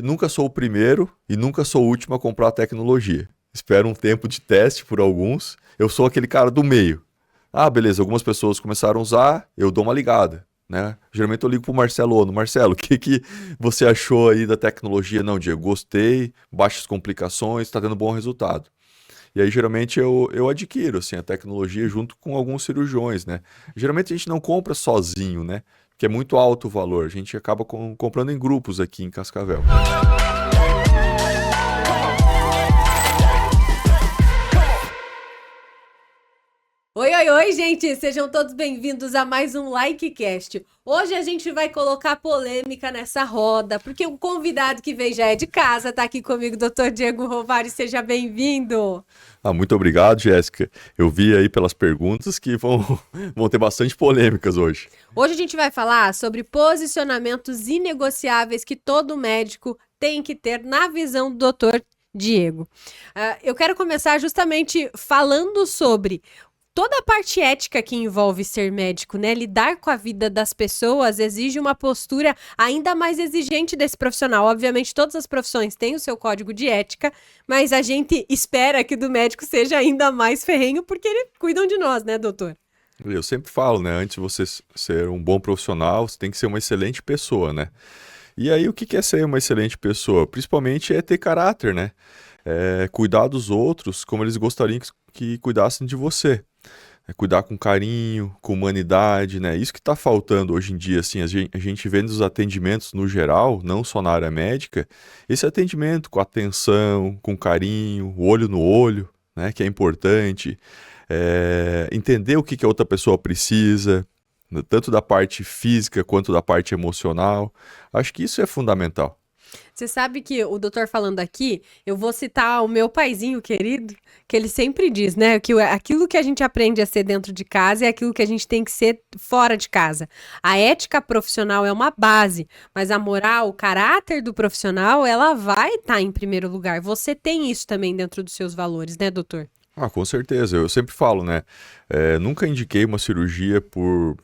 Nunca sou o primeiro e nunca sou o último a comprar a tecnologia. Espero um tempo de teste por alguns. Eu sou aquele cara do meio. Ah, beleza, algumas pessoas começaram a usar, eu dou uma ligada, né? Geralmente eu ligo pro Marcelo Ono. Marcelo, o que você achou aí da tecnologia? Não, Diego, gostei, baixas complicações, está tendo bom resultado. E aí, geralmente, eu adquiro, assim, a tecnologia junto com alguns cirurgiões, né? Geralmente a gente não compra sozinho, né? Que é muito alto o valor. A gente acaba comprando em grupos aqui em Cascavel. Oi, oi, oi, gente! Sejam todos bem-vindos a mais um LikeCast. Hoje a gente vai colocar polêmica nessa roda, porque o convidado que veio já é de casa, tá aqui comigo, Dr. Diego Rovari, seja bem-vindo! Muito obrigado, Jéssica. Eu vi aí pelas perguntas que vão ter bastante polêmicas hoje. Hoje a gente vai falar sobre posicionamentos inegociáveis que todo médico tem que ter na visão do Dr. Diego. Eu quero começar justamente falando sobre toda a parte ética que envolve ser médico, né? Lidar com a vida das pessoas exige uma postura ainda mais exigente desse profissional. Obviamente, todas as profissões têm o seu código de ética, mas a gente espera que do médico seja ainda mais ferrenho, porque eles cuidam de nós, né, doutor? Eu sempre falo, né? Antes de você ser um bom profissional, você tem que ser uma excelente pessoa, né? E aí, o que é ser uma excelente pessoa? Principalmente é ter caráter, né? É cuidar dos outros como eles gostariam que cuidassem de você. É cuidar com carinho, com humanidade, né? Isso que está faltando hoje em dia, assim, a gente vê nos atendimentos no geral, não só na área médica, esse atendimento com atenção, com carinho, olho no olho, né? Que é importante. Entender o que a outra pessoa precisa, tanto da parte física quanto da parte emocional. Acho que isso é fundamental. Você sabe que o doutor falando aqui, eu vou citar o meu paizinho querido, que ele sempre diz, né, que aquilo que a gente aprende a ser dentro de casa é aquilo que a gente tem que ser fora de casa. A ética profissional é uma base, mas a moral, o caráter do profissional, ela vai estar em primeiro lugar. Você tem isso também dentro dos seus valores, né, doutor? Ah, com certeza. Eu sempre falo, né? Nunca indiquei uma cirurgia por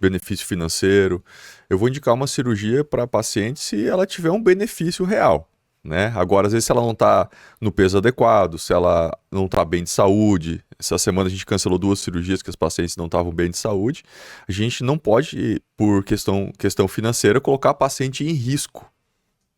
benefício financeiro. Eu vou indicar uma cirurgia para paciente se ela tiver um benefício real, né? Agora, às vezes, se ela não está no peso adequado, se ela não está bem de saúde. Essa semana a gente cancelou 2 cirurgias que os pacientes não estavam bem de saúde. A gente não pode, por questão financeira, colocar a paciente em risco,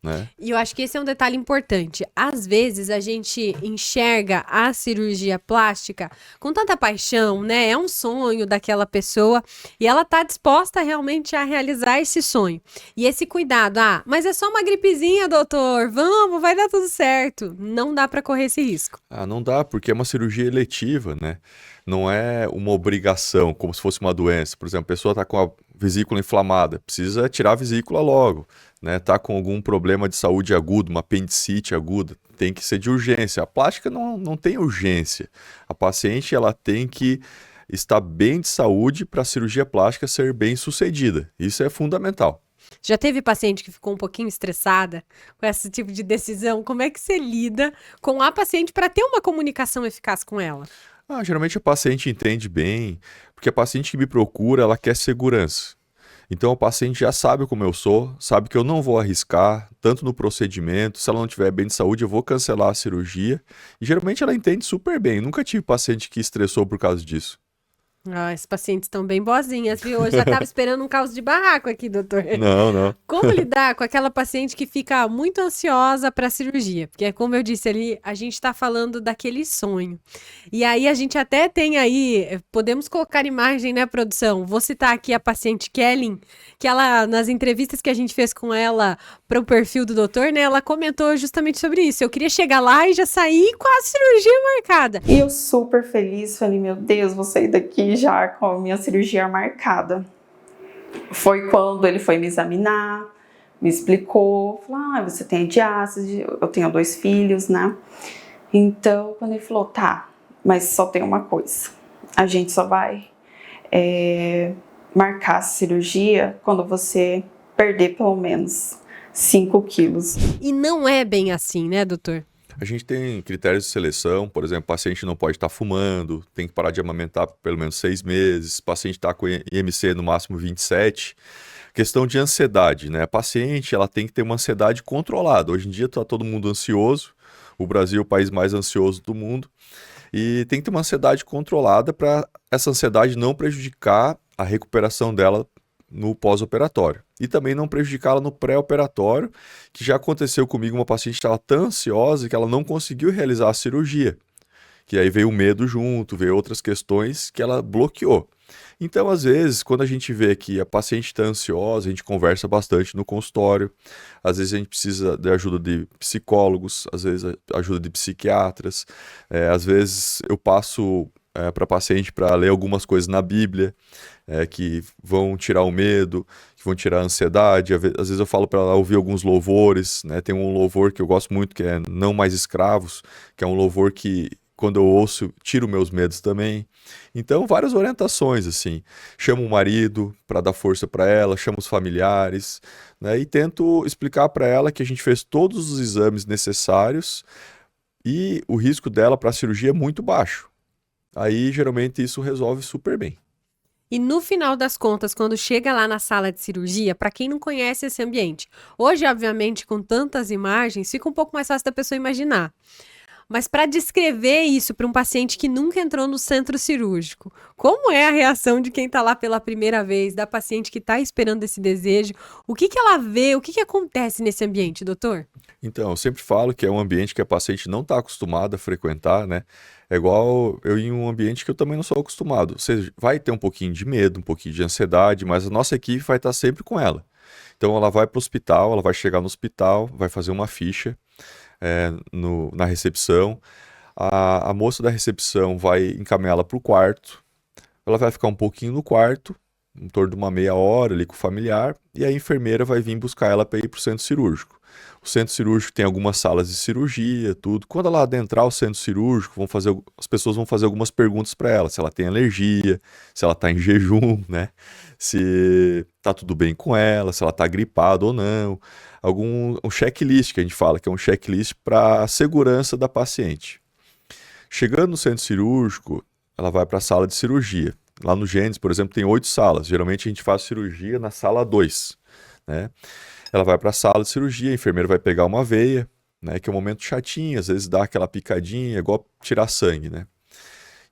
né? E eu acho que esse é um detalhe importante. Às vezes a gente enxerga a cirurgia plástica com tanta paixão, né? É um sonho daquela pessoa e ela tá disposta realmente a realizar esse sonho. E esse cuidado, mas é só uma gripezinha, doutor. Vamos, vai dar tudo certo. Não dá para correr esse risco. Ah, não dá, porque é uma cirurgia eletiva, né? Não é uma obrigação, como se fosse uma doença. Por exemplo, a pessoa está com a vesícula inflamada, precisa tirar a vesícula logo, né? Tá com algum problema de saúde agudo, uma apendicite aguda, tem que ser de urgência. A plástica não tem urgência. A paciente ela tem que estar bem de saúde para a cirurgia plástica ser bem sucedida. Isso é fundamental. Já teve paciente que ficou um pouquinho estressada com esse tipo de decisão? Como é que você lida com a paciente para ter uma comunicação eficaz com ela? Geralmente a paciente entende bem, porque a paciente que me procura, ela quer segurança. Então o paciente já sabe como eu sou, sabe que eu não vou arriscar, tanto no procedimento, se ela não estiver bem de saúde, eu vou cancelar a cirurgia. E geralmente ela entende super bem, nunca tive paciente que estressou por causa disso. As pacientes estão bem boazinhas, viu? Eu já estava esperando um caos de barraco aqui, doutor. Não, não. Como lidar com aquela paciente que fica muito ansiosa para a cirurgia? Porque, como eu disse ali, a gente está falando daquele sonho. E aí a gente até tem aí, podemos colocar imagem, né, produção? Vou citar aqui a paciente Kelly, que ela, nas entrevistas que a gente fez com ela para o perfil do doutor, né, ela comentou justamente sobre isso. Eu queria chegar lá e já sair com a cirurgia marcada. E eu super feliz, falei, meu Deus, vou sair daqui já com a minha cirurgia marcada. Foi quando ele foi me examinar, me explicou, falou, você tem diástase, eu tenho 2 filhos, né? Então, quando ele falou, tá, mas só tem uma coisa, a gente só vai marcar a cirurgia quando você perder pelo menos 5 quilos. E não é bem assim, né, doutor? A gente tem critérios de seleção, por exemplo, o paciente não pode estar fumando, tem que parar de amamentar por pelo menos 6 meses, o paciente está com IMC no máximo 27, Questão de ansiedade, né? A paciente, ela tem que ter uma ansiedade controlada. Hoje em dia está todo mundo ansioso. O Brasil é o país mais ansioso do mundo. E tem que ter uma ansiedade controlada para essa ansiedade não prejudicar a recuperação dela no pós-operatório. E também não prejudicá-la no pré-operatório, que já aconteceu comigo, uma paciente estava tão ansiosa que ela não conseguiu realizar a cirurgia. Que aí veio o medo junto, veio outras questões que ela bloqueou. Então, às vezes, quando a gente vê que a paciente está ansiosa, a gente conversa bastante no consultório. Às vezes a gente precisa de ajuda de psicólogos, às vezes ajuda de psiquiatras. Às vezes eu passo para a paciente para ler algumas coisas na Bíblia, que vão tirar o medo, que vão tirar a ansiedade. Às vezes eu falo para ela ouvir alguns louvores, né? Tem um louvor que eu gosto muito, que é Não Mais Escravos, que é um louvor que, quando eu ouço, tiro meus medos também. Então, várias orientações, assim. Chamo o marido para dar força para ela, chamo os familiares, né? E tento explicar para ela que a gente fez todos os exames necessários e o risco dela para a cirurgia é muito baixo. Aí, geralmente, isso resolve super bem. E no final das contas, quando chega lá na sala de cirurgia, para quem não conhece esse ambiente, hoje, obviamente, com tantas imagens, fica um pouco mais fácil da pessoa imaginar. Mas para descrever isso para um paciente que nunca entrou no centro cirúrgico, como é a reação de quem está lá pela primeira vez, da paciente que está esperando esse desejo? O que que ela vê? O que que acontece nesse ambiente, doutor? Então, eu sempre falo que é um ambiente que a paciente não está acostumada a frequentar, né? É igual eu ir em um ambiente que eu também não sou acostumado. Você vai ter um pouquinho de medo, um pouquinho de ansiedade, mas a nossa equipe vai estar sempre com ela. Então, ela vai para o hospital, ela vai chegar no hospital, vai fazer uma ficha na recepção. A moça da recepção vai encaminhá-la para o quarto. Ela vai ficar um pouquinho no quarto, em torno de uma meia hora ali com o familiar, e a enfermeira vai vir buscar ela para ir para o centro cirúrgico. O centro cirúrgico tem algumas salas de cirurgia, tudo. Quando ela adentrar o centro cirúrgico, as pessoas vão fazer algumas perguntas para ela, se ela tem alergia, se ela está em jejum, né? Se está tudo bem com ela, se ela está gripada ou não. Um checklist que a gente fala, que é um checklist para a segurança da paciente. Chegando no centro cirúrgico, ela vai para a sala de cirurgia. Lá no Gênesis, por exemplo, tem 8 salas. Geralmente a gente faz cirurgia na sala 2, né? Ela vai para a sala de cirurgia, a enfermeira vai pegar uma veia, né, que é um momento chatinho, às vezes dá aquela picadinha, igual tirar sangue, né?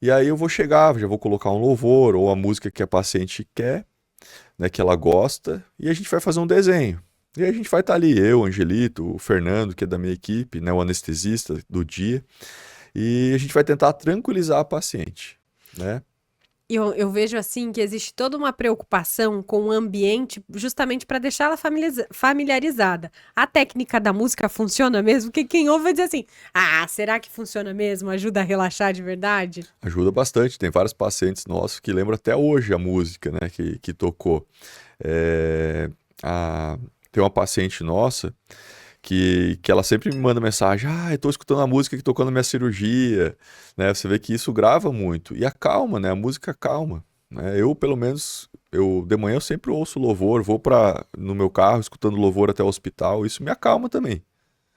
E aí eu vou chegar, já vou colocar um louvor ou a música que a paciente quer, né, que ela gosta, e a gente vai fazer um desenho. E aí a gente vai estar ali, eu, Angelito, o Fernando, que é da minha equipe, né, o anestesista do dia, e a gente vai tentar tranquilizar a paciente, né? Eu vejo assim que existe toda uma preocupação com o ambiente justamente para deixá-la familiarizada. A técnica da música funciona mesmo? Porque quem ouve vai dizer assim: ah, será que funciona mesmo? Ajuda a relaxar de verdade? Ajuda bastante, tem vários pacientes nossos que lembram até hoje a música, né, que tocou. Tem uma paciente nossa que ela sempre me manda mensagem: eu tô escutando a música que tocou na minha cirurgia, né? Você vê que isso grava muito e acalma, né? A música calma, né? Eu, pelo menos, de manhã eu sempre ouço louvor, vou no meu carro escutando louvor até o hospital, isso me acalma também.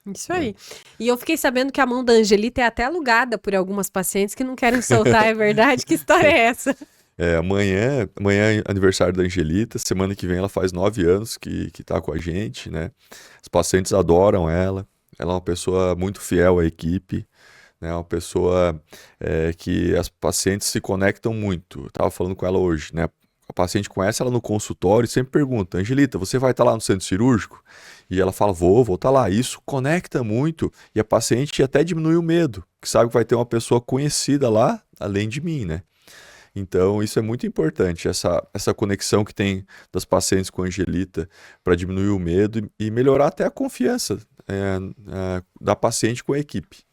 Isso aí. E eu fiquei sabendo que a mão da Angelita é até alugada por algumas pacientes que não querem soltar, é verdade? Que história é essa? Amanhã é aniversário da Angelita, semana que vem ela faz 9 anos que tá com a gente, né? Os pacientes adoram ela é uma pessoa muito fiel à equipe, né? Uma pessoa que as pacientes se conectam muito. Eu tava falando com ela hoje, né? A paciente conhece ela no consultório e sempre pergunta: Angelita, você vai estar lá no centro cirúrgico? E ela fala: vou estar lá. Isso conecta muito e a paciente até diminui o medo, que sabe que vai ter uma pessoa conhecida lá, além de mim, né? Então, isso é muito importante, essa conexão que tem das pacientes com a Angelita para diminuir o medo e melhorar até a confiança da paciente com a equipe.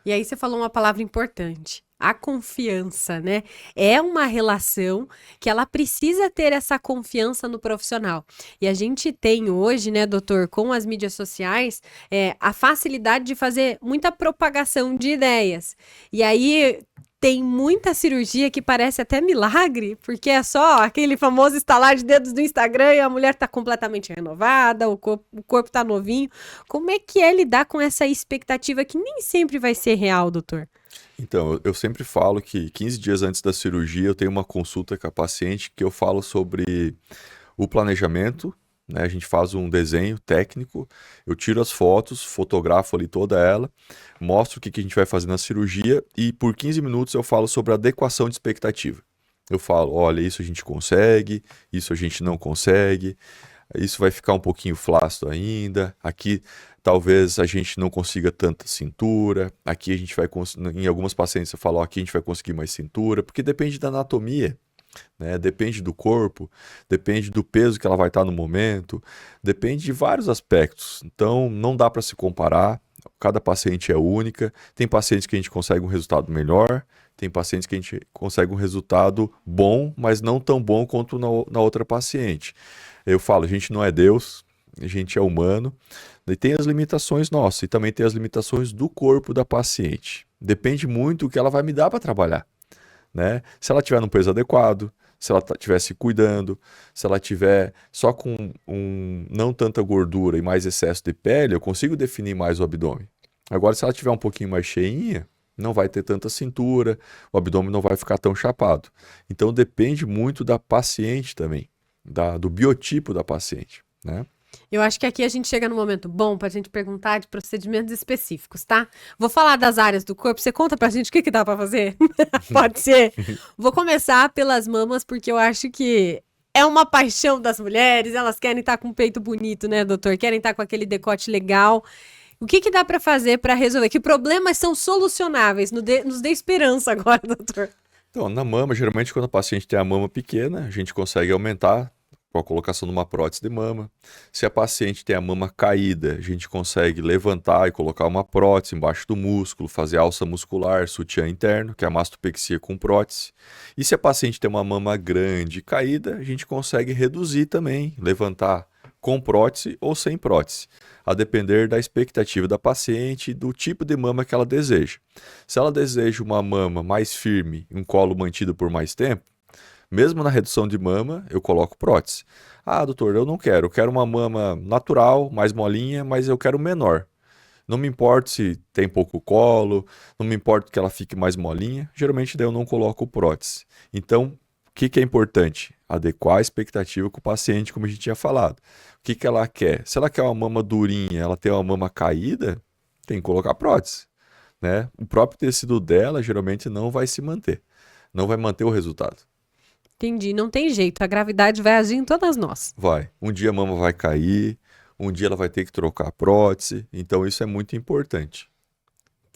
E aí você falou uma palavra importante, a confiança, né? É uma relação que ela precisa ter essa confiança no profissional. E a gente tem hoje, né, doutor, com as mídias sociais, a facilidade de fazer muita propagação de ideias. E aí tem muita cirurgia que parece até milagre, porque é só aquele famoso estalar de dedos do Instagram e a mulher tá completamente renovada, o corpo tá novinho. Como é que é lidar com essa expectativa que nem sempre vai ser real, doutor? Então, eu sempre falo que 15 dias antes da cirurgia eu tenho uma consulta com a paciente que eu falo sobre o planejamento, né? A gente faz um desenho técnico, eu tiro as fotos, fotografo ali toda ela, mostro o que a gente vai fazer na cirurgia e por 15 minutos eu falo sobre a adequação de expectativa. Eu falo, olha, isso a gente consegue, isso a gente não consegue, isso vai ficar um pouquinho flácido ainda, aqui talvez a gente não consiga tanta cintura, aqui a gente vai, em algumas pacientes eu falo, ó, aqui a gente vai conseguir mais cintura, porque depende da anatomia, né? Depende do corpo, depende do peso que ela vai estar no momento, depende de vários aspectos. Então, não dá para se comparar, cada paciente é única. Tem pacientes que a gente consegue um resultado melhor, tem pacientes que a gente consegue um resultado bom, mas não tão bom quanto na outra paciente. Eu falo, a gente não é Deus, a gente é humano, e tem as limitações nossas, e também tem as limitações do corpo da paciente. Depende muito do que ela vai me dar para trabalhar, né? Se ela tiver num peso adequado, se ela estiver se cuidando, se ela tiver só com não tanta gordura e mais excesso de pele, eu consigo definir mais o abdômen. Agora, se ela tiver um pouquinho mais cheinha, não vai ter tanta cintura, o abdômen não vai ficar tão chapado. Então, depende muito da paciente também, do biotipo da paciente, né? Eu acho que aqui a gente chega num momento bom pra gente perguntar de procedimentos específicos, tá? Vou falar das áreas do corpo, você conta pra gente o que que dá pra fazer? Pode ser? Vou começar pelas mamas, porque eu acho que é uma paixão das mulheres, elas querem estar com um peito bonito, né, doutor? Querem estar com aquele decote legal. O que que dá pra fazer pra resolver? Que problemas são solucionáveis? Nos dê esperança agora, doutor. Então, na mama, geralmente quando a paciente tem a mama pequena, a gente consegue aumentar com a colocação de uma prótese de mama. Se a paciente tem a mama caída, a gente consegue levantar e colocar uma prótese embaixo do músculo, fazer alça muscular, sutiã interno, que é a mastopexia com prótese. E se a paciente tem uma mama grande e caída, a gente consegue reduzir também, levantar com prótese ou sem prótese, a depender da expectativa da paciente e do tipo de mama que ela deseja. Se ela deseja uma mama mais firme, um colo mantido por mais tempo, mesmo na redução de mama, eu coloco prótese. Ah, doutor, eu quero uma mama natural, mais molinha, mas eu quero menor. Não me importa se tem pouco colo, não me importa que ela fique mais molinha, geralmente daí eu não coloco prótese. Então, o que é importante? Adequar a expectativa com o paciente, como a gente tinha falado. O que ela quer? Se ela quer uma mama durinha, ela tem uma mama caída, tem que colocar prótese, né? O próprio tecido dela geralmente não vai se manter, não vai manter o resultado. Entendi, não tem jeito, a gravidade vai agir em todas nós. Vai. Um dia a mama vai cair, um dia ela vai ter que trocar a prótese, então isso é muito importante.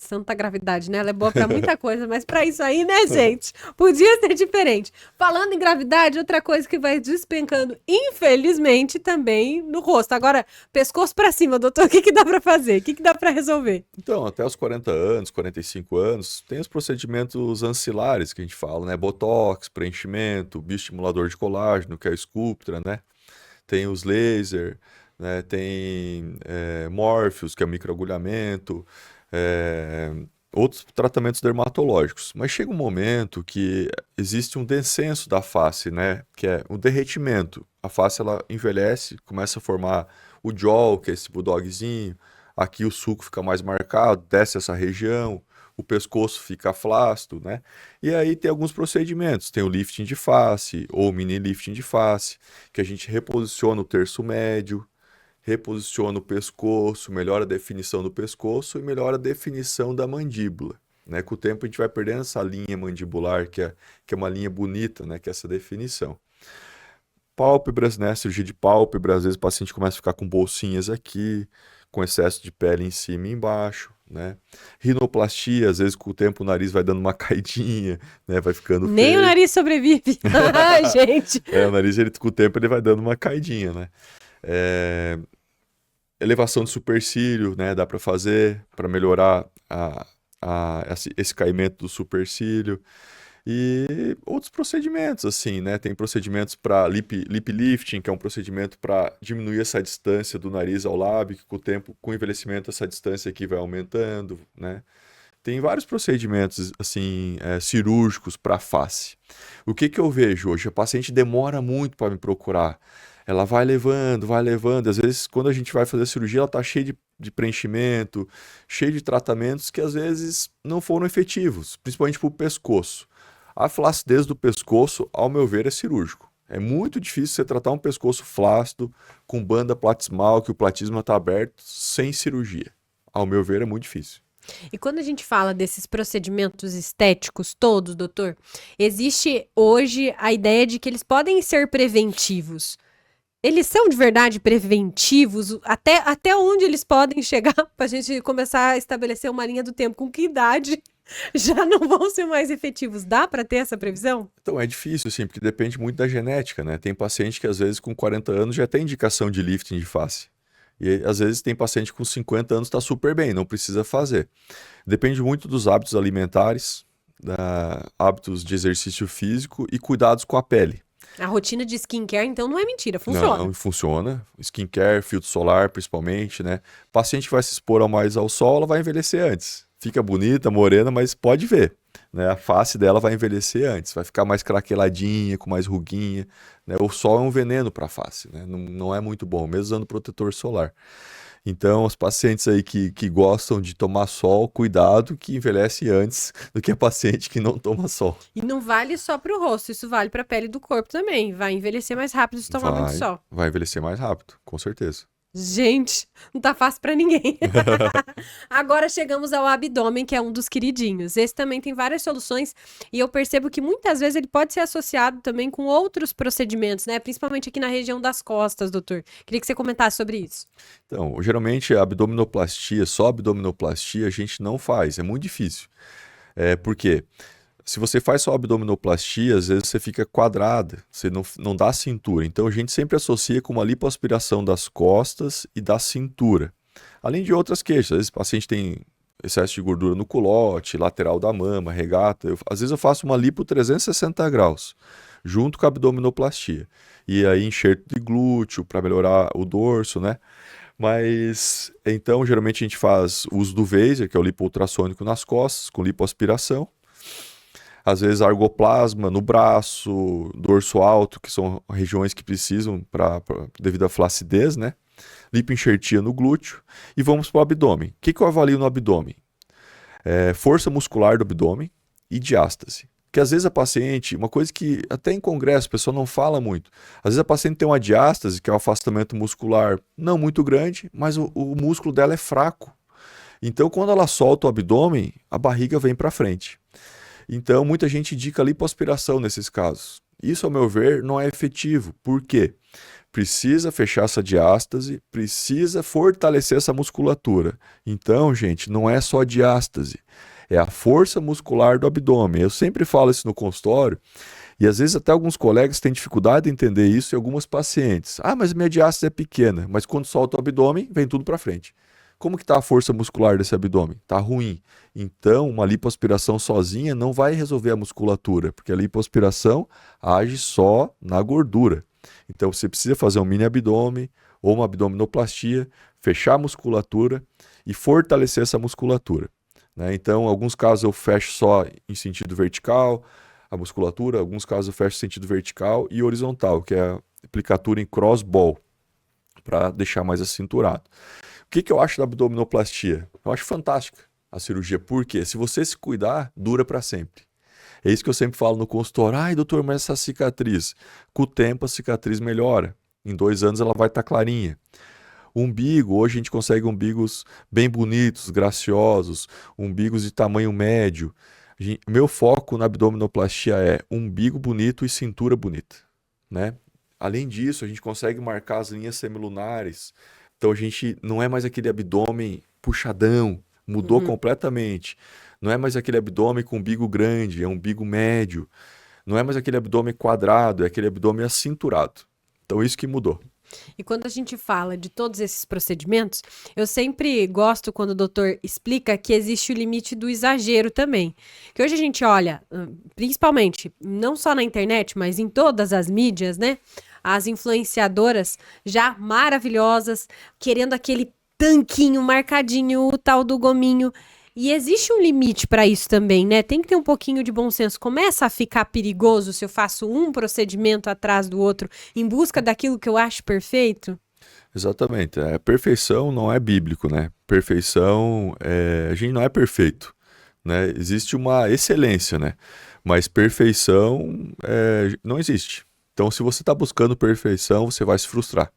Santa gravidade, né? Ela é boa pra muita coisa, mas pra isso aí, né, gente? Podia ser diferente. Falando em gravidade, outra coisa que vai despencando, infelizmente, também no rosto. Agora, pescoço pra cima, doutor, o que que dá pra fazer? O que que dá pra resolver? Então, até os 40 anos, 45 anos, tem os procedimentos ancilares que a gente fala, né? Botox, preenchimento, bioestimulador de colágeno, que é a Sculptra, né? Tem os laser, né? Tem Morpheus, que é microagulhamento, outros tratamentos dermatológicos. Mas chega um momento que existe um descenso da face, né? Que é o derretimento. A face ela envelhece, começa a formar o jaw, que é esse bulldogzinho. Aqui o sulco fica mais marcado, desce essa região, o pescoço fica flácido, né? E aí tem alguns procedimentos, tem o lifting de face ou mini lifting de face, que a gente reposiciona o terço médio, reposiciona o pescoço, melhora a definição do pescoço e melhora a definição da mandíbula, né? Com o tempo a gente vai perdendo essa linha mandibular, que é uma linha bonita, né? Que é essa definição. Pálpebras, né? Cirurgia de pálpebra, às vezes o paciente começa a ficar com bolsinhas aqui, com excesso de pele em cima e embaixo, né? Rinoplastia, às vezes com o tempo o nariz vai dando uma caidinha, né? Vai ficando Nem feio. o nariz sobrevive. Ai, gente. O nariz, com o tempo, ele vai dando uma caidinha, né? Elevação de supercílio, né? Dá para fazer para melhorar esse caimento do supercílio. E outros procedimentos, assim, né? Tem procedimentos para lip lifting, que é um procedimento para diminuir essa distância do nariz ao lábio, que com o tempo, com o envelhecimento, essa distância aqui vai aumentando, né? Tem vários procedimentos, assim, cirúrgicos para a face. O que eu vejo hoje? A paciente demora muito para me procurar. Ela vai levando. Às vezes, quando a gente vai fazer a cirurgia, ela está cheia de preenchimento, cheia de tratamentos que às vezes não foram efetivos, principalmente para o pescoço. A flacidez do pescoço, ao meu ver, é cirúrgico. É muito difícil você tratar um pescoço flácido com banda platismal, que o platisma está aberto, sem cirurgia. Ao meu ver, é muito difícil. E quando a gente fala desses procedimentos estéticos todos, doutor, existe hoje a ideia de que eles podem ser preventivos. Eles são de verdade preventivos? Até onde eles podem chegar para a gente começar a estabelecer uma linha do tempo? Com que idade já não vão ser mais efetivos? Dá para ter essa previsão? Então é difícil, assim, porque depende muito da genética, né? Tem paciente que às vezes com 40 anos já tem indicação de lifting de face. E às vezes tem paciente com 50 anos que está super bem, não precisa fazer. Depende muito dos hábitos alimentares, hábitos de exercício físico e cuidados com a pele. A rotina de skincare, então, não é mentira, funciona. Não funciona. Skincare, filtro solar, principalmente, né? Paciente que vai se expor mais ao sol, ela vai envelhecer antes. Fica bonita, morena, mas pode ver, né? A face dela vai envelhecer antes, vai ficar mais craqueladinha, com mais ruguinha, né? O sol é um veneno para a face, né? Não é muito bom, mesmo usando protetor solar. Então, os pacientes aí que gostam de tomar sol, cuidado que envelhece antes do que a paciente que não toma sol. E não vale só para o rosto, isso vale para a pele do corpo também. Vai envelhecer mais rápido se tomar muito sol. Vai envelhecer mais rápido, com certeza. Gente, não tá fácil pra ninguém. Agora chegamos ao abdômen, que é um dos queridinhos. Esse também tem várias soluções e eu percebo que muitas vezes ele pode ser associado também com outros procedimentos, né? Principalmente aqui na região das costas, doutor. Queria que você comentasse sobre isso. Então, geralmente a abdominoplastia, só abdominoplastia a gente não faz, é muito difícil. Por quê? Se você faz só abdominoplastia, às vezes você fica quadrada, você não dá cintura. Então a gente sempre associa com uma lipoaspiração das costas e da cintura. Além de outras queixas, às vezes o paciente tem excesso de gordura no culote, lateral da mama, regata. Às vezes eu faço uma lipo 360 graus, junto com a abdominoplastia. E aí enxerto de glúteo para melhorar o dorso, né? Mas, então, geralmente a gente faz uso do Vaser, que é o lipoultrassônico nas costas, com lipoaspiração. Às vezes argoplasma no braço, dorso alto, que são regiões que precisam devido à flacidez, né? Lipoenxertia no glúteo. E vamos para o abdômen. O que eu avalio no abdômen? Força muscular do abdômen e diástase. Porque às vezes a paciente, uma coisa que até em congresso o pessoal não fala muito, às vezes a paciente tem uma diástase, que é um afastamento muscular não muito grande, mas o músculo dela é fraco. Então quando ela solta o abdômen, a barriga vem para frente. Então, muita gente indica lipoaspiração nesses casos. Isso, ao meu ver, não é efetivo. Por quê? Precisa fechar essa diástase, precisa fortalecer essa musculatura. Então, gente, não é só diástase, é a força muscular do abdômen. Eu sempre falo isso no consultório e às vezes até alguns colegas têm dificuldade de entender isso e algumas pacientes. Ah, mas minha diástase é pequena, mas quando solta o abdômen, vem tudo para frente. Como que está a força muscular desse abdômen? Está ruim. Então, uma lipoaspiração sozinha não vai resolver a musculatura, porque a lipoaspiração age só na gordura. Então, você precisa fazer um mini abdômen ou uma abdominoplastia, fechar a musculatura e fortalecer essa musculatura, né? Então, em alguns casos eu fecho só em sentido vertical, a musculatura, em alguns casos eu fecho em sentido vertical e horizontal, que é a aplicatura em cross-ball, para deixar mais acinturado. O que eu acho da abdominoplastia? Eu acho fantástica a cirurgia, porque se você se cuidar, dura para sempre. É isso que eu sempre falo no consultório. Ai, doutor, mas essa cicatriz? Com o tempo a cicatriz melhora. Em 2 anos ela vai estar clarinha. O umbigo, hoje a gente consegue umbigos bem bonitos, graciosos, umbigos de tamanho médio. Meu foco na abdominoplastia é umbigo bonito e cintura bonita, né? Além disso, a gente consegue marcar as linhas semilunares. Então a gente não é mais aquele abdômen puxadão, mudou completamente. Não é mais aquele abdômen com umbigo grande, é um umbigo médio. Não é mais aquele abdômen quadrado, é aquele abdômen acinturado. Então isso que mudou. E quando a gente fala de todos esses procedimentos, eu sempre gosto quando o doutor explica que existe o limite do exagero também. Que hoje a gente olha, principalmente, não só na internet, mas em todas as mídias, né? As influenciadoras já maravilhosas, querendo aquele tanquinho marcadinho, o tal do gominho. E existe um limite para isso também, né? Tem que ter um pouquinho de bom senso. Começa a ficar perigoso se eu faço um procedimento atrás do outro em busca daquilo que eu acho perfeito? Exatamente. A perfeição não é bíblico, né? Perfeição, a gente não é perfeito, né? Existe uma excelência, né? Mas perfeição não existe. Então, se você está buscando perfeição, você vai se frustrar.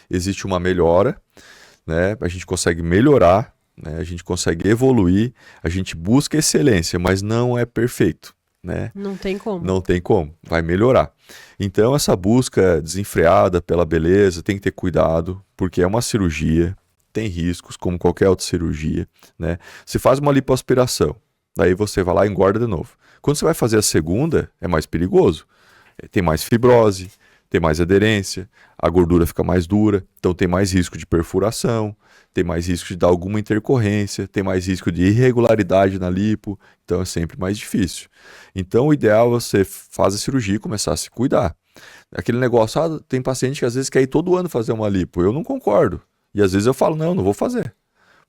Existe uma melhora, né? A gente consegue melhorar, né? A gente consegue evoluir, a gente busca excelência, mas não é perfeito, né? Não tem como. Não tem como, vai melhorar. Então, essa busca desenfreada pela beleza tem que ter cuidado, porque é uma cirurgia, tem riscos, como qualquer outra cirurgia, né? Você faz uma lipoaspiração, daí você vai lá e engorda de novo. Quando você vai fazer a segunda, é mais perigoso. Tem mais fibrose, tem mais aderência, a gordura fica mais dura, então tem mais risco de perfuração, tem mais risco de dar alguma intercorrência, tem mais risco de irregularidade na lipo, então é sempre mais difícil. Então o ideal é você fazer a cirurgia e começar a se cuidar. Aquele negócio, tem paciente que às vezes quer ir todo ano fazer uma lipo, eu não concordo. E às vezes eu falo, não vou fazer.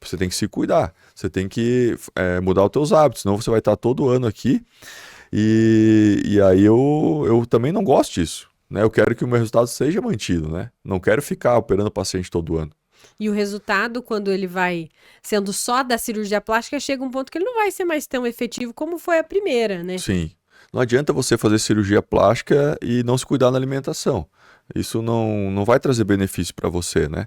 Você tem que se cuidar, você tem que mudar os teus hábitos, senão você vai estar todo ano aqui. E aí eu também não gosto disso, né? Eu quero que o meu resultado seja mantido, né? Não quero ficar operando o paciente todo ano. E o resultado, quando ele vai sendo só da cirurgia plástica, chega um ponto que ele não vai ser mais tão efetivo como foi a primeira, né? Sim. Não adianta você fazer cirurgia plástica e não se cuidar na alimentação. Isso não vai trazer benefício para você, né?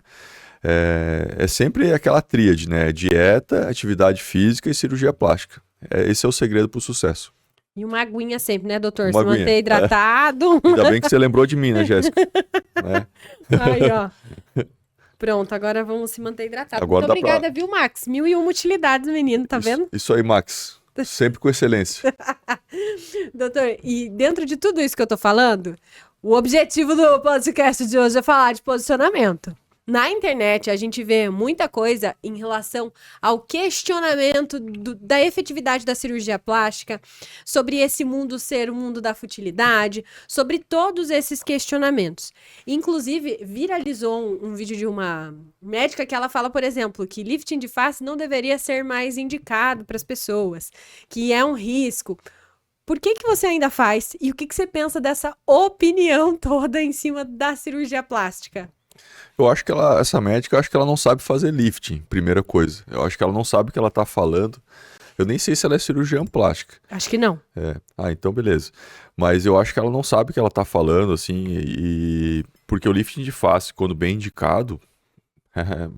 É sempre aquela tríade, né? Dieta, atividade física e cirurgia plástica. Esse é o segredo para o sucesso. E uma aguinha sempre, né, doutor? Uma Se manter hidratado. Ainda bem que você lembrou de mim, né, Jéssica? Né? Aí, ó. Pronto, agora vamos se manter hidratado. Agora Muito dá pra- obrigada, viu, Max? 1001 utilidades, menino, tá vendo? Isso aí, Max. Sempre com excelência. Doutor, e dentro de tudo isso que eu tô falando, o objetivo do podcast de hoje é falar de posicionamento. Na internet, a gente vê muita coisa em relação ao questionamento da efetividade da cirurgia plástica, sobre esse mundo ser o mundo da futilidade, sobre todos esses questionamentos. Inclusive, viralizou um vídeo de uma médica que ela fala, por exemplo, que lifting de face não deveria ser mais indicado para as pessoas, que é um risco. Por que você ainda faz? E o que você pensa dessa opinião toda em cima da cirurgia plástica? Eu acho que essa médica, eu acho que ela não sabe fazer lifting, primeira coisa. Eu acho que ela não sabe o que ela tá falando. Eu nem sei se ela é cirurgiã plástica. Acho que não. Então beleza. Mas eu acho que ela não sabe o que ela tá falando, assim, porque o lifting de face, quando bem indicado,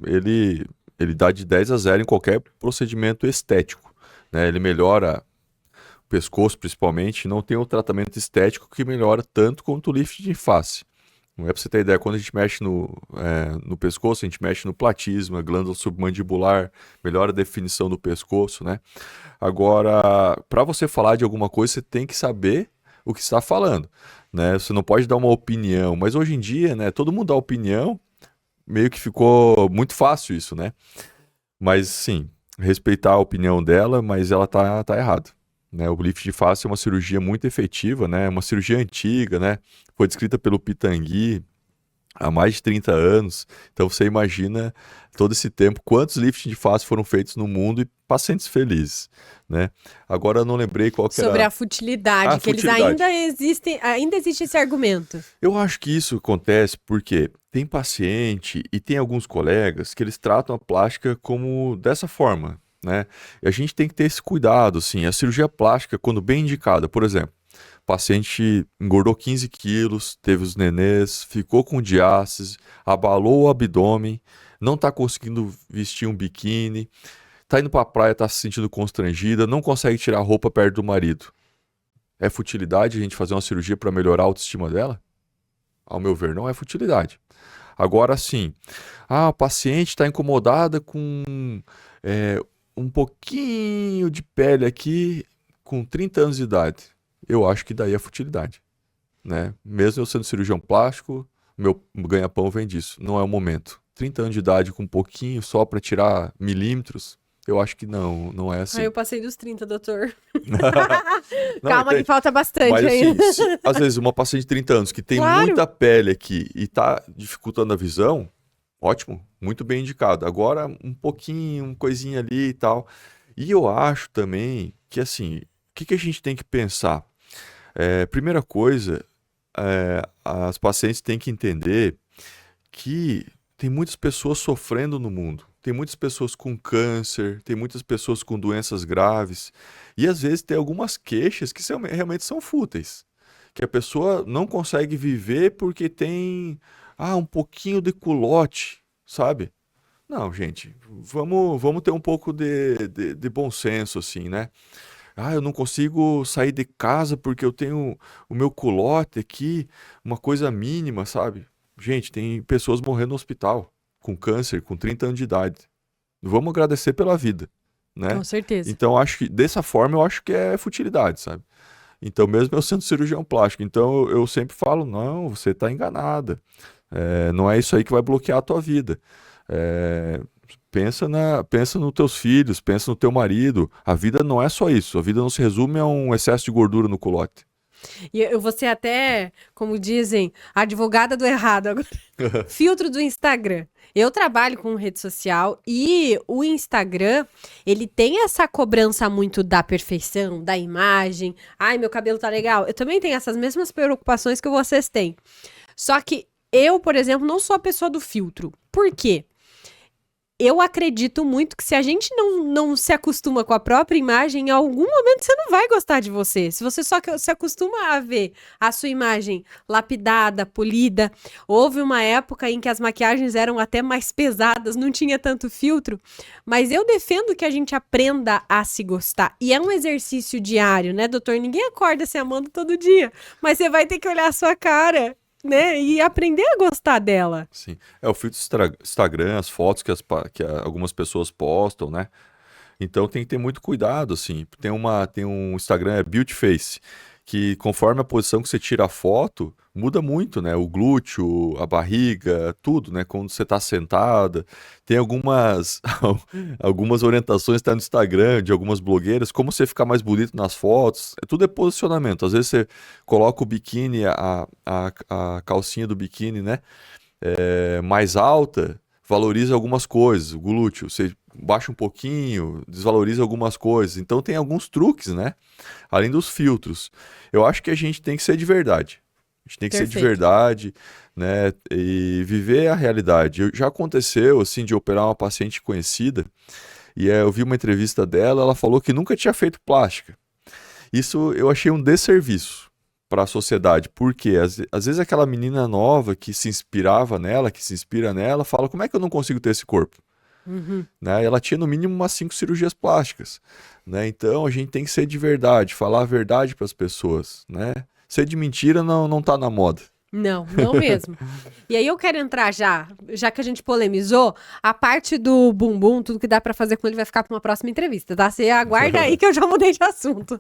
ele dá de 10 a 0 em qualquer procedimento estético, né? Ele melhora o pescoço, principalmente, não tem um tratamento estético que melhora tanto quanto o lifting de face. Não é pra você ter ideia, quando a gente mexe no pescoço, a gente mexe no platisma, glândula submandibular, melhora a definição do pescoço, né? Agora, para você falar de alguma coisa, você tem que saber o que está falando, né? Você não pode dar uma opinião, mas hoje em dia, né, todo mundo dá opinião, meio que ficou muito fácil isso, né? Mas, sim, respeitar a opinião dela, mas ela tá errada. Né, o lift de face é uma cirurgia muito efetiva, né, uma cirurgia antiga, né, foi descrita pelo Pitangui há mais de 30 anos, então você imagina todo esse tempo, quantos lifts de face foram feitos no mundo e pacientes felizes, né. Agora eu não lembrei qual que era... Sobre a futilidade, que futilidade. ainda existe esse argumento. Eu acho que isso acontece porque tem paciente e tem alguns colegas que eles tratam a plástica como dessa forma, né? E a gente tem que ter esse cuidado, assim, a cirurgia plástica, quando bem indicada, por exemplo, o paciente engordou 15 quilos, teve os nenês, ficou com diástase, abalou o abdômen, não está conseguindo vestir um biquíni, está indo para a praia, está se sentindo constrangida, não consegue tirar a roupa perto do marido. É futilidade a gente fazer uma cirurgia para melhorar a autoestima dela? Ao meu ver, não é futilidade. Agora sim, a paciente está incomodada com... um pouquinho de pele aqui com 30 anos de idade. Eu acho que daí é futilidade, né? Mesmo eu sendo cirurgião plástico, meu ganha-pão vem disso. Não é o momento. 30 anos de idade com um pouquinho só para tirar milímetros, eu acho que não é assim. Eu passei dos 30, doutor. Não, Calma que falta bastante mas ainda. assim, às vezes uma paciente de 30 anos que tem Claro. muita pele aqui e tá dificultando a visão, ótimo, muito bem indicado. Agora, um pouquinho, uma coisinha ali e tal. E eu acho também que, assim, o que a gente tem que pensar? Primeira coisa, as pacientes têm que entender que tem muitas pessoas sofrendo no mundo. Tem muitas pessoas com câncer, tem muitas pessoas com doenças graves. E, às vezes, tem algumas queixas que realmente são fúteis. que a pessoa não consegue viver porque tem um pouquinho de culote, sabe? Não, gente, vamos ter um pouco de bom senso, assim, né? Eu não consigo sair de casa porque eu tenho o meu culote aqui, uma coisa mínima, sabe? Gente, tem pessoas morrendo no hospital com câncer, com 30 anos de idade. Vamos agradecer pela vida, né? Com certeza. Então, acho que dessa forma eu acho que é futilidade, sabe? Então, mesmo eu sendo cirurgião plástico, então eu sempre falo, não, você está enganada. Não é isso aí que vai bloquear a tua vida. É, pensa nos teus filhos, pensa no teu marido. A vida não é só isso. A vida não se resume a um excesso de gordura no culote. E eu vou ser até, como dizem, advogada do errado agora. Filtro do Instagram. Eu trabalho com rede social e o Instagram, ele tem essa cobrança muito da perfeição, da imagem. Ai, meu cabelo tá legal. Eu também tenho essas mesmas preocupações que vocês têm. Só que eu, por exemplo, não sou a pessoa do filtro. Por quê? Eu acredito muito que se a gente não se acostuma com a própria imagem, em algum momento você não vai gostar de você. Se você só se acostuma a ver a sua imagem lapidada, polida. Houve uma época em que as maquiagens eram até mais pesadas, não tinha tanto filtro. Mas eu defendo que a gente aprenda a se gostar. E é um exercício diário, né, doutor? Ninguém acorda se amando todo dia. Mas você vai ter que olhar a sua cara, né? E aprender a gostar dela. Sim. O filtro Instagram, as fotos que algumas pessoas postam, né? Então tem que ter muito cuidado, assim. Tem um Instagram, Beauty Face, que conforme a posição que você tira a foto, muda muito, né? O glúteo, a barriga, tudo, né? Quando você está sentada. Tem algumas orientações que tá no Instagram de algumas blogueiras, como você ficar mais bonito nas fotos. Tudo é posicionamento. Às vezes você coloca o biquíni, a calcinha do biquíni, né? Mais alta, valoriza algumas coisas. O glúteo, você baixa um pouquinho, desvaloriza algumas coisas. Então tem alguns truques, né? Além dos filtros. Eu acho que a gente tem que ser de verdade. A gente tem que ser de Perfeito. verdade, né? E viver a realidade. Já aconteceu, assim, de operar uma paciente conhecida, e eu vi uma entrevista dela, ela falou que nunca tinha feito plástica. Isso eu achei um desserviço para a sociedade, porque às vezes aquela menina nova que se inspirava nela, que se inspira nela, fala, como é que eu não consigo ter esse corpo? Uhum. Né? Ela tinha no mínimo umas 5 cirurgias plásticas, né? Então a gente tem que ser de verdade, falar a verdade para as pessoas, né? Ser de mentira não tá na moda. Não, não mesmo. E aí eu quero entrar já que a gente polemizou, a parte do bumbum, tudo que dá pra fazer com ele vai ficar pra uma próxima entrevista, tá? Você aguarda aí que eu já mudei de assunto.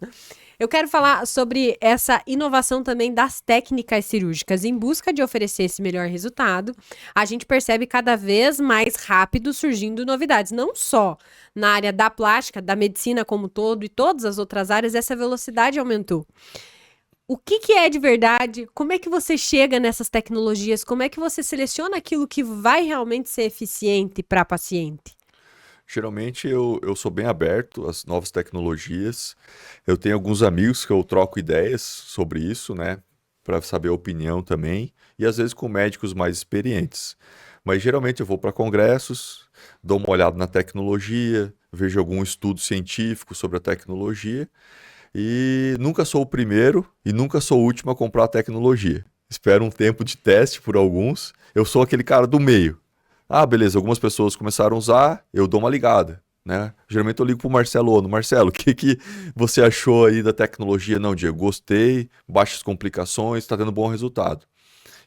Eu quero falar sobre essa inovação também das técnicas cirúrgicas. Em busca de oferecer esse melhor resultado, a gente percebe cada vez mais rápido surgindo novidades, não só na área da plástica, da medicina como um todo e todas as outras áreas, essa velocidade aumentou. O que é de verdade? Como é que você chega nessas tecnologias? Como é que você seleciona aquilo que vai realmente ser eficiente para a paciente? Geralmente eu sou bem aberto às novas tecnologias. Eu tenho alguns amigos que eu troco ideias sobre isso, né? Para saber a opinião também. E às vezes com médicos mais experientes. Mas geralmente eu vou para congressos, dou uma olhada na tecnologia, vejo algum estudo científico sobre a tecnologia. E nunca sou o primeiro e nunca sou o último a comprar a tecnologia. Espero um tempo de teste por alguns. Eu sou aquele cara do meio. Beleza, algumas pessoas começaram a usar, eu dou uma ligada, né? Geralmente eu ligo pro Marcelo Ono. Marcelo, o que você achou aí da tecnologia? Não, Diego, gostei, baixas complicações, está dando bom resultado.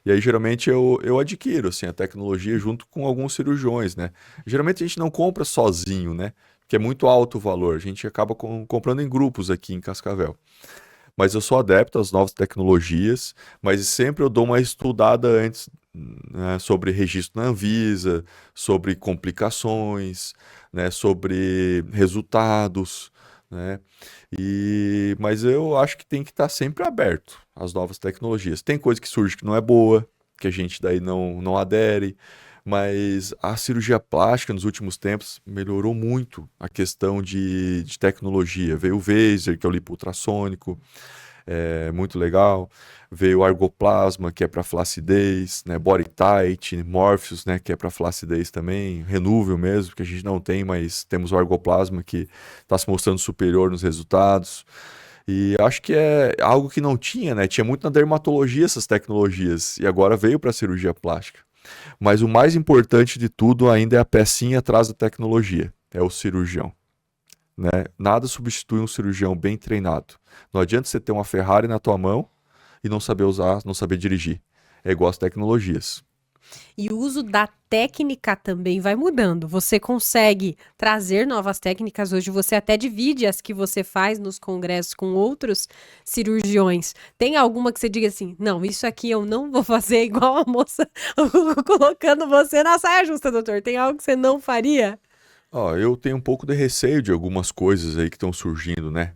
E aí geralmente eu adquiro assim, a tecnologia junto com alguns cirurgiões, né? Geralmente a gente não compra sozinho, né? Que é muito alto o valor. A gente acaba comprando em grupos aqui em Cascavel. Mas eu sou adepto às novas tecnologias, mas sempre eu dou uma estudada antes, né, sobre registro na Anvisa, sobre complicações, né, sobre resultados, né? Mas eu acho que tem que estar sempre aberto às novas tecnologias. Tem coisa que surge que não é boa, que a gente daí não adere. Mas a cirurgia plástica nos últimos tempos melhorou muito a questão de tecnologia. Veio o Vaser, que é o lipoultrassônico, muito legal. Veio o Argoplasma, que é para flacidez, né? BodyTite, Morpheus, né? Que é para flacidez também. Renúvel mesmo, que a gente não tem, mas temos o Argoplasma que está se mostrando superior nos resultados. E acho que é algo que não tinha, né? Tinha muito na dermatologia essas tecnologias, e agora veio para a cirurgia plástica. Mas o mais importante de tudo ainda é a pecinha atrás da tecnologia, é o cirurgião. Né? Nada substitui um cirurgião bem treinado. Não adianta você ter uma Ferrari na tua mão e não saber usar, não saber dirigir. É igual às tecnologias. E o uso da técnica também vai mudando. Você consegue trazer novas técnicas. Hoje você até divide as que você faz nos congressos com outros cirurgiões. Tem alguma que você diga assim, não, isso aqui eu não vou fazer igual a moça colocando você na saia justa, doutor. Tem algo que você não faria? Ó, eu tenho um pouco de receio de algumas coisas aí que estão surgindo, né?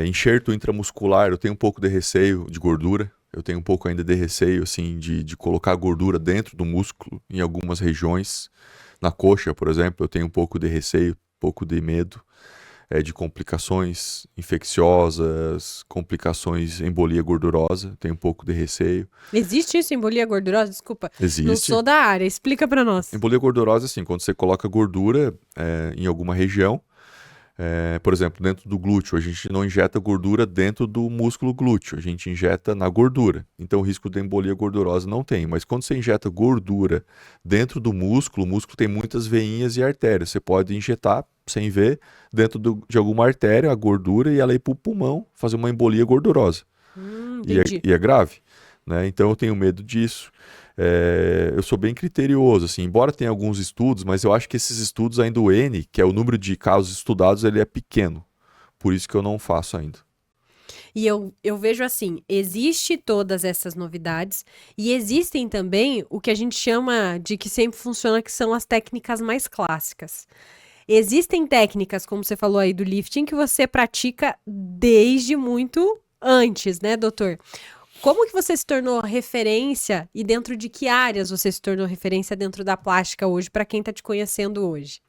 Enxerto intramuscular, eu tenho um pouco de receio de gordura. Eu tenho um pouco ainda de receio, assim, de colocar gordura dentro do músculo em algumas regiões. Na coxa, por exemplo, eu tenho um pouco de receio, um pouco de medo de complicações infecciosas, complicações embolia gordurosa. Tenho um pouco de receio. Existe isso, embolia gordurosa? Desculpa, não Existe. sou da área. Explica pra nós. Embolia gordurosa, assim, quando você coloca gordura em alguma região, por exemplo, dentro do glúteo, a gente não injeta gordura dentro do músculo glúteo, a gente injeta na gordura. Então o risco de embolia gordurosa não tem. Mas quando você injeta gordura dentro do músculo, o músculo tem muitas veinhas e artérias. Você pode injetar, sem ver, dentro de alguma artéria a gordura e ela ir para o pulmão fazer uma embolia gordurosa. Entendi. E é grave. Né? Então eu tenho medo disso. Eu sou bem criterioso, assim, embora tenha alguns estudos, mas eu acho que esses estudos ainda o N, que é o número de casos estudados, ele é pequeno. Por isso que eu não faço ainda. E eu vejo assim, existe todas essas novidades e existem também o que a gente chama de que sempre funciona, que são as técnicas mais clássicas. Existem técnicas, como você falou aí do lifting, que você pratica desde muito antes, né, doutor? Como que você se tornou referência e dentro de que áreas você se tornou referência dentro da plástica hoje, para quem está te conhecendo hoje?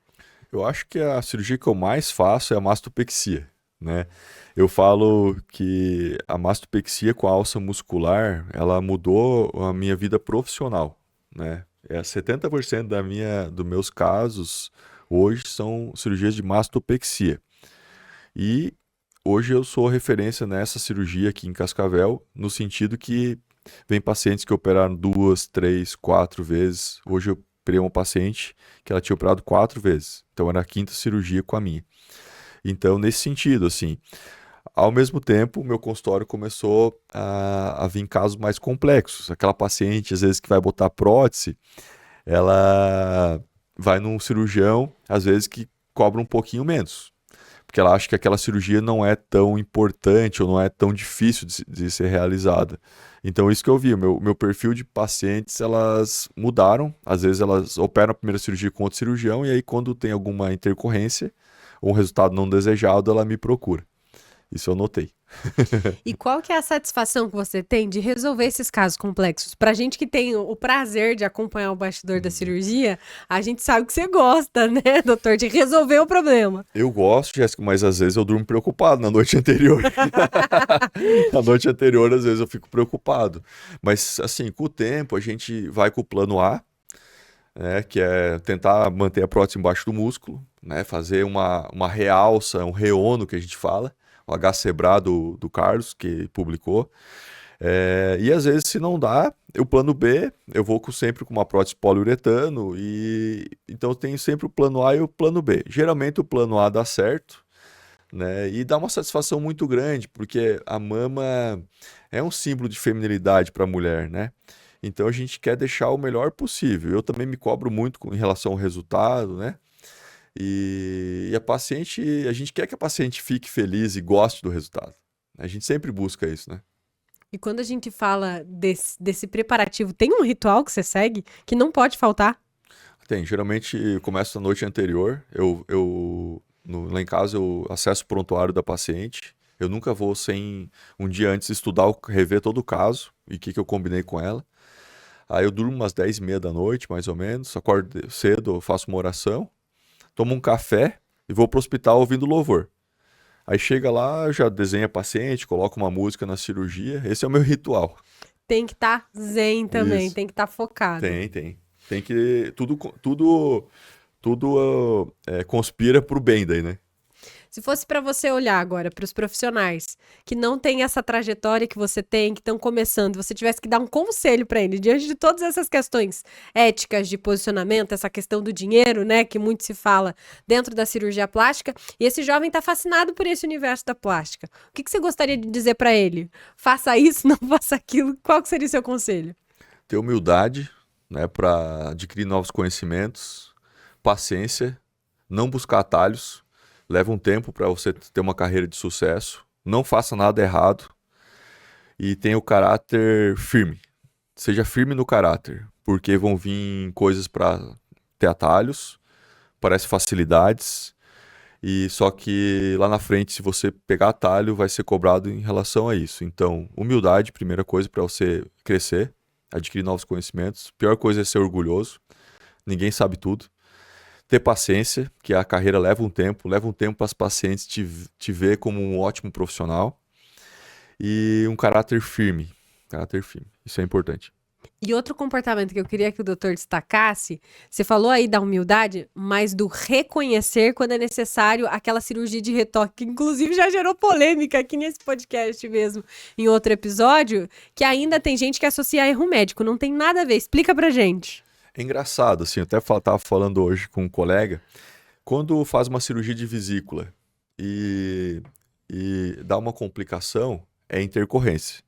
Eu acho que a cirurgia que eu mais faço é a mastopexia, né? Eu falo que a mastopexia com a alça muscular, ela mudou a minha vida profissional, né? 70% dos meus casos hoje são cirurgias de mastopexia. E hoje eu sou referência nessa cirurgia aqui em Cascavel, no sentido que vem pacientes que operaram 2, 3, 4 vezes. Hoje eu operei uma paciente que ela tinha operado 4 vezes. Então era a quinta cirurgia com a minha. Então, nesse sentido, assim, ao mesmo tempo, meu consultório começou a vir casos mais complexos. Aquela paciente, às vezes, que vai botar prótese, ela vai num cirurgião, às vezes, que cobra um pouquinho menos. Porque ela acha que aquela cirurgia não é tão importante ou não é tão difícil de ser realizada. Então, isso que eu vi, o meu perfil de pacientes, elas mudaram. Às vezes, elas operam a primeira cirurgia com outro cirurgião e aí, quando tem alguma intercorrência ou um resultado não desejado, ela me procura. Isso eu notei. E qual que é a satisfação que você tem de resolver esses casos complexos? Pra gente que tem o prazer de acompanhar o bastidor da cirurgia, a gente sabe que você gosta, né, doutor, de resolver o problema. Eu gosto, Jéssica, mas às vezes eu durmo preocupado na noite anterior. Na noite anterior, às vezes eu fico preocupado. Mas, assim, com o tempo, a gente vai com o plano A, né, que é tentar manter a prótese embaixo do músculo, né, fazer uma realça, um reono que a gente fala, o HCBRA do Carlos, que publicou. E às vezes, se não dá, o plano B, eu vou sempre com uma prótese poliuretano, e então eu tenho sempre o plano A e o plano B. Geralmente o plano A dá certo, né, e dá uma satisfação muito grande, porque a mama é um símbolo de feminilidade para a mulher, né? Então a gente quer deixar o melhor possível. Eu também me cobro muito em relação ao resultado, né? E a paciente, a gente quer que a paciente fique feliz e goste do resultado. A gente sempre busca isso, né? E quando a gente fala desse preparativo, tem um ritual que você segue que não pode faltar? Tem, geralmente eu começo na noite anterior, lá em casa eu acesso o prontuário da paciente, eu nunca vou sem um dia antes estudar, rever todo o caso e o que eu combinei com ela. Aí eu durmo umas 10h30 da noite, mais ou menos, acordo cedo, faço uma oração, tomo um café e vou pro hospital ouvindo louvor. Aí chega lá, já desenha paciente, coloca uma música na cirurgia, esse é o meu ritual. Tem que estar zen também, Isso. tem que estar focado. Tem. Tem que... Tudo conspira pro bem daí, né? Se fosse para você olhar agora para os profissionais que não têm essa trajetória que você tem, que estão começando, você tivesse que dar um conselho para ele diante de todas essas questões éticas de posicionamento, essa questão do dinheiro, né, que muito se fala dentro da cirurgia plástica, e esse jovem está fascinado por esse universo da plástica. O que você gostaria de dizer para ele? Faça isso, não faça aquilo. Qual que seria o seu conselho? Ter humildade, né, para adquirir novos conhecimentos, paciência, não buscar atalhos. Leva um tempo para você ter uma carreira de sucesso. Não faça nada errado. E tenha o caráter firme. Seja firme no caráter. Porque vão vir coisas para ter atalhos. Parece facilidades. E só que lá na frente, se você pegar atalho, vai ser cobrado em relação a isso. Então, humildade, primeira coisa para você crescer. Adquirir novos conhecimentos. Pior coisa é ser orgulhoso. Ninguém sabe tudo. Ter paciência, que a carreira leva um tempo para as pacientes te ver como um ótimo profissional. E um caráter firme. Caráter firme. Isso é importante. E outro comportamento que eu queria que o doutor destacasse, você falou aí da humildade, mas do reconhecer quando é necessário aquela cirurgia de retoque, que inclusive já gerou polêmica aqui nesse podcast mesmo, em outro episódio, que ainda tem gente que associa a erro médico, não tem nada a ver. Explica pra gente. É engraçado, assim, eu até estava falando hoje com um colega, quando faz uma cirurgia de vesícula e dá uma complicação, é intercorrência.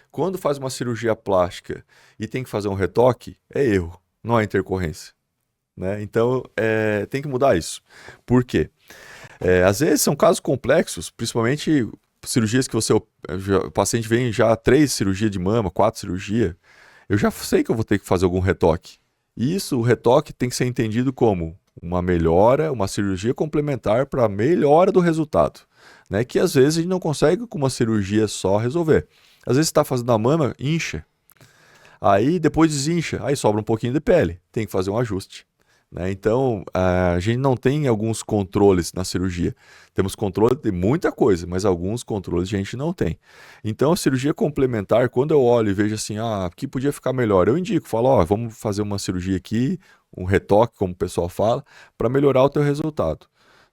Quando faz uma cirurgia plástica e tem que fazer um retoque, é erro, não é intercorrência. Né? Então, tem que mudar isso. Por quê? Às vezes são casos complexos, principalmente cirurgias que o paciente vem já 3 cirurgias de mama, 4 cirurgias, eu já sei que eu vou ter que fazer algum retoque. E isso, o retoque tem que ser entendido como uma melhora, uma cirurgia complementar para a melhora do resultado. Né? Que às vezes a gente não consegue com uma cirurgia só resolver. Às vezes você está fazendo a mama, incha. Aí depois desincha, aí sobra um pouquinho de pele. Tem que fazer um ajuste. Né? Então, a gente não tem alguns controles na cirurgia. Temos controle de muita coisa, mas alguns controles a gente não tem. Então, a cirurgia complementar, quando eu olho e vejo assim, aqui podia ficar melhor, eu indico, falo, vamos fazer uma cirurgia aqui, um retoque, como o pessoal fala, para melhorar o teu resultado.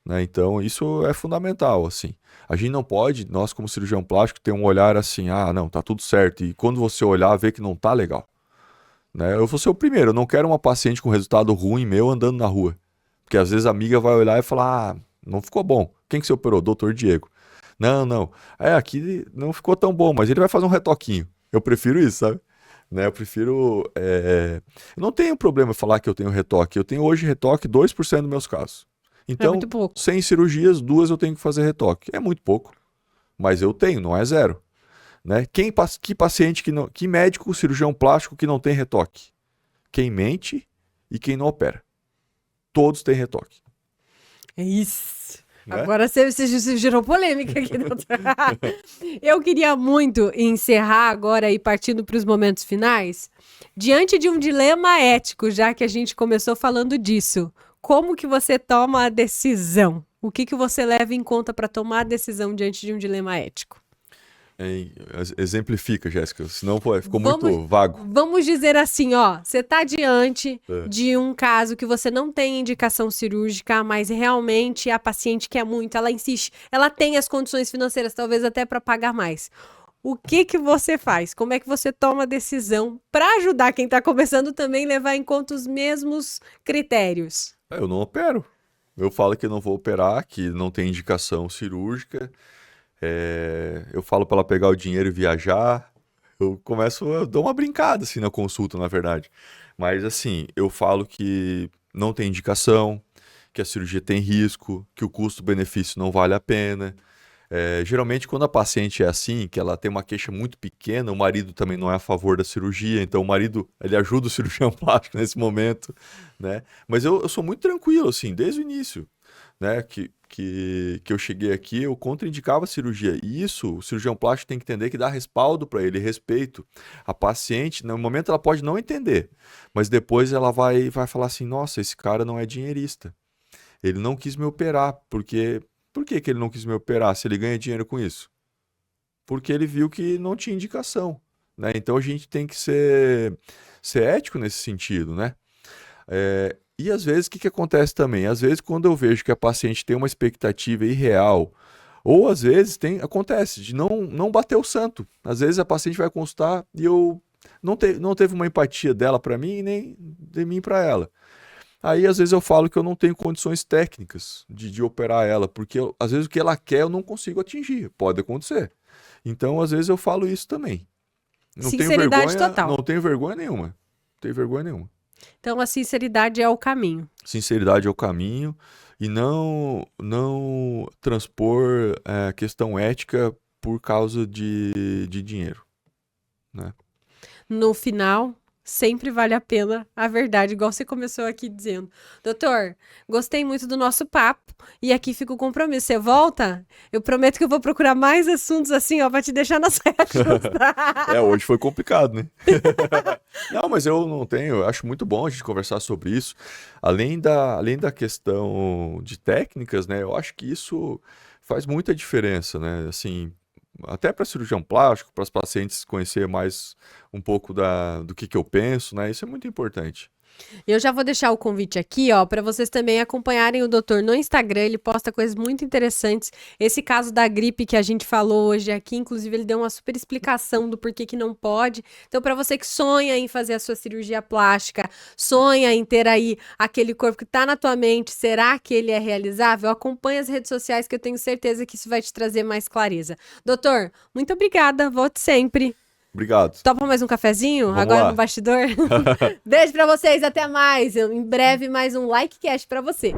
Né? Então, isso é fundamental, assim. A gente não pode, nós como cirurgião plástico, ter um olhar assim, não, tá tudo certo. E quando você olhar, ver que não tá legal. Né? Eu vou ser o primeiro, eu não quero uma paciente com resultado ruim meu andando na rua. Porque às vezes a amiga vai olhar e falar, não ficou bom. Quem que você operou? Doutor Diego. Não. Aqui não ficou tão bom, mas ele vai fazer um retoquinho. Eu prefiro isso, sabe? Né? Eu prefiro... Eu não tenho problema em falar que eu tenho retoque. Eu tenho hoje retoque 2% dos meus casos. Então, muito pouco. 100 cirurgias, 2 eu tenho que fazer retoque. É muito pouco. Mas eu tenho, não é zero. Né? Que paciente, que médico cirurgião plástico que não tem retoque? Quem mente e quem não opera. Todos têm retoque. É isso. Né? Agora você gerou polêmica aqui, doutor. Eu queria muito encerrar agora e partindo para os momentos finais, diante de um dilema ético, já que a gente começou falando disso. Como que você toma a decisão? O que você leva em conta para tomar a decisão diante de um dilema ético? Exemplifica, Jéssica, senão ficou muito vago. Vamos dizer assim, você está diante de um caso que você não tem indicação cirúrgica, mas realmente a paciente quer muito, ela insiste, ela tem as condições financeiras, talvez até para pagar mais. O que você faz? Como é que você toma a decisão para ajudar quem está começando também levar em conta os mesmos critérios? Eu não opero. Eu falo que não vou operar, que não tem indicação cirúrgica. Eu falo para ela pegar o dinheiro e viajar. Eu dou uma brincada assim na consulta, na verdade. Mas assim, eu falo que não tem indicação, que a cirurgia tem risco, que o custo-benefício não vale a pena. Geralmente, quando a paciente é assim, que ela tem uma queixa muito pequena, o marido também não é a favor da cirurgia, então o marido ele ajuda o cirurgião plástico nesse momento, né? Mas eu sou muito tranquilo, assim, desde o início, né? Que eu cheguei aqui, eu contraindicava a cirurgia. E isso, o cirurgião plástico tem que entender que dá respaldo para ele, respeito. A paciente, no momento ela pode não entender, mas depois ela vai falar assim, nossa, esse cara não é dinheirista. Ele não quis me operar, porque... Por que ele não quis me operar se ele ganha dinheiro com isso? Porque ele viu que não tinha indicação. Né? Então a gente tem que ser ético nesse sentido. Né? E às vezes, o que acontece também? Às vezes, quando eu vejo que a paciente tem uma expectativa irreal, ou às vezes acontece de não bater o santo. Às vezes a paciente vai consultar e eu não teve uma empatia dela para mim e nem de mim para ela. Aí às vezes eu falo que eu não tenho condições técnicas de operar ela, porque às vezes o que ela quer eu não consigo atingir. Pode acontecer. Então às vezes eu falo isso também. Não tenho Sinceridade vergonha, total. não tenho vergonha nenhuma. Não tenho vergonha nenhuma. Então, a sinceridade é o caminho. Sinceridade é o caminho e não transpor questão ética por causa de dinheiro, né? No final, sempre vale a pena a verdade, igual você começou aqui dizendo. Doutor, gostei muito do nosso papo e aqui fica o compromisso. Você volta? Eu prometo que eu vou procurar mais assuntos assim, ó, pra te deixar na saia justa. Hoje foi complicado, né? Não, mas eu não tenho, eu acho muito bom a gente conversar sobre isso. Além da questão de técnicas, né? Eu acho que isso faz muita diferença, né? Assim, até para cirurgião plástico, para os pacientes conhecer mais um pouco do que eu penso, né? Isso é muito importante. Eu já vou deixar o convite aqui, ó, para vocês também acompanharem o doutor no Instagram. Ele posta coisas muito interessantes. Esse caso da gripe que a gente falou hoje aqui, inclusive, ele deu uma super explicação do porquê que não pode. Então, para você que sonha em fazer a sua cirurgia plástica, sonha em ter aí aquele corpo que tá na tua mente, será que ele é realizável? Acompanhe as redes sociais que eu tenho certeza que isso vai te trazer mais clareza. Doutor, muito obrigada. Volte sempre. Obrigado. Topa mais um cafezinho? Vamos agora lá. no bastidor? Beijo pra vocês, até mais. Em breve mais um LikeCast pra você.